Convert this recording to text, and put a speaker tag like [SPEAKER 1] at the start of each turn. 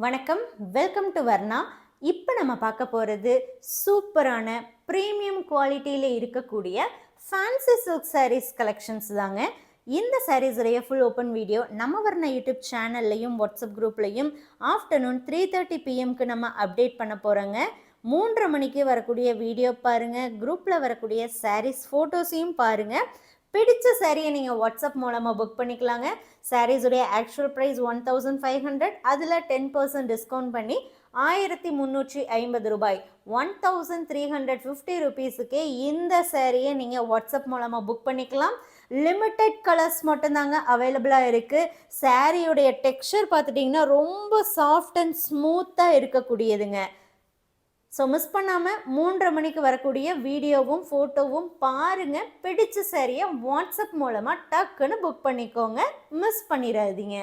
[SPEAKER 1] வணக்கம், welcome to Varna. இப்போ நம்ம பார்க்க போகிறது சூப்பரான ப்ரீமியம் குவாலிட்டியில் இருக்கக்கூடிய ஃபேன்சி சில்க் சாரீஸ் கலெக்ஷன்ஸ் தாங்க. இந்த சாரீஸுடைய ஃபுல் ஓப்பன் வீடியோ நம்ம வர்ணா யூடியூப் சேனல்லையும் வாட்ஸ்அப் குரூப்லையும் ஆஃப்டர்நூன் 3:30 PM நம்ம அப்டேட் பண்ண போகிறோங்க. 3:30 மணிக்கு வரக்கூடிய வீடியோ பாருங்கள், குரூப்பில் வரக்கூடிய சாரீஸ் ஃபோட்டோஸையும் பாருங்கள். பிடிச்ச சாரியை நீங்கள் வாட்ஸ்அப் மூலமாக புக் பண்ணிக்கலாங்க. சாரீஸுடைய ஆக்சுவல் ப்ரைஸ் 1500, அதில் 10% டிஸ்கவுண்ட் பண்ணி 1350 ரூபாய், 1350 ருபீஸுக்கே இந்த சாரியை நீங்கள் வாட்ஸ்அப் மூலமாக புக் பண்ணிக்கலாம். லிமிட்டட் கலர்ஸ் மட்டும்தாங்க அவைலபிளாக இருக்குது. சாரியுடைய டெக்ஸ்சர் பார்த்துட்டிங்கன்னா ரொம்ப சாஃப்ட் அண்ட் ஸ்மூத்தாக இருக்கக்கூடியதுங்க. ஸோ மிஸ் பண்ணாமல் 3:30 மணிக்கு வரக்கூடிய வீடியோவும் ஃபோட்டோவும் பாருங்கள். பிடிச்ச சாரியை வாட்ஸ்அப் மூலமாக டக்குன்னு புக் பண்ணிக்கோங்க, மிஸ் பண்ணிடாதீங்க.